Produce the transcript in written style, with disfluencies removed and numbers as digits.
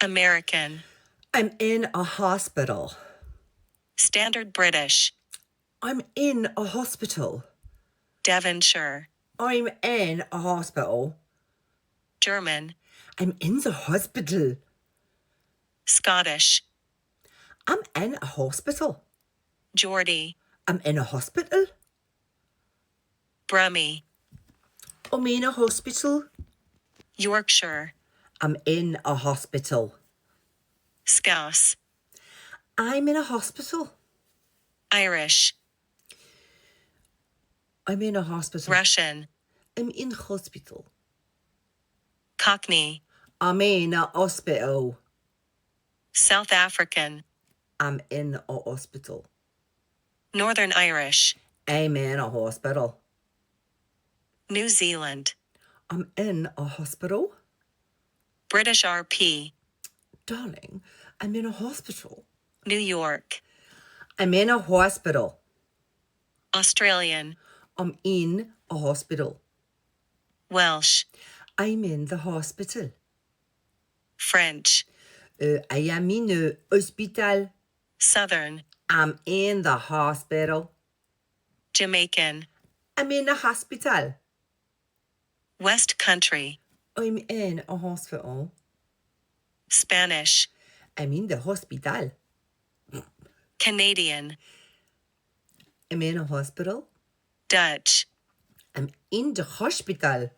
American. I'm in a hospital. Standard British. I'm in a hospital. Devonshire. I'm in a hospital. German. I'm in the hospital. Scottish. I'm in a hospital. Geordie. I'm in a hospital. Brummie. I'm in a hospital. Yorkshire. I'm in a hospital. Scouse. I'm in a hospital. Irish. I'm in a hospital. Russian. I'm in hospital. Cockney. I'm in a hospital. South African. I'm in a hospital. Northern Irish. I'm in a hospital. New Zealand. I'm in a hospital. British RP. Darling, I'm in a hospital. New York. I'm in a hospital. Australian. I'm in a hospital. Welsh. I'm in the hospital. French. I am in a hospital. Southern. I'm in the hospital. Jamaican. I'm in a hospital. West Country. I'm in a hospital. Spanish. I'm in the hospital. Canadian. I'm in a hospital. Dutch. I'm in the hospital.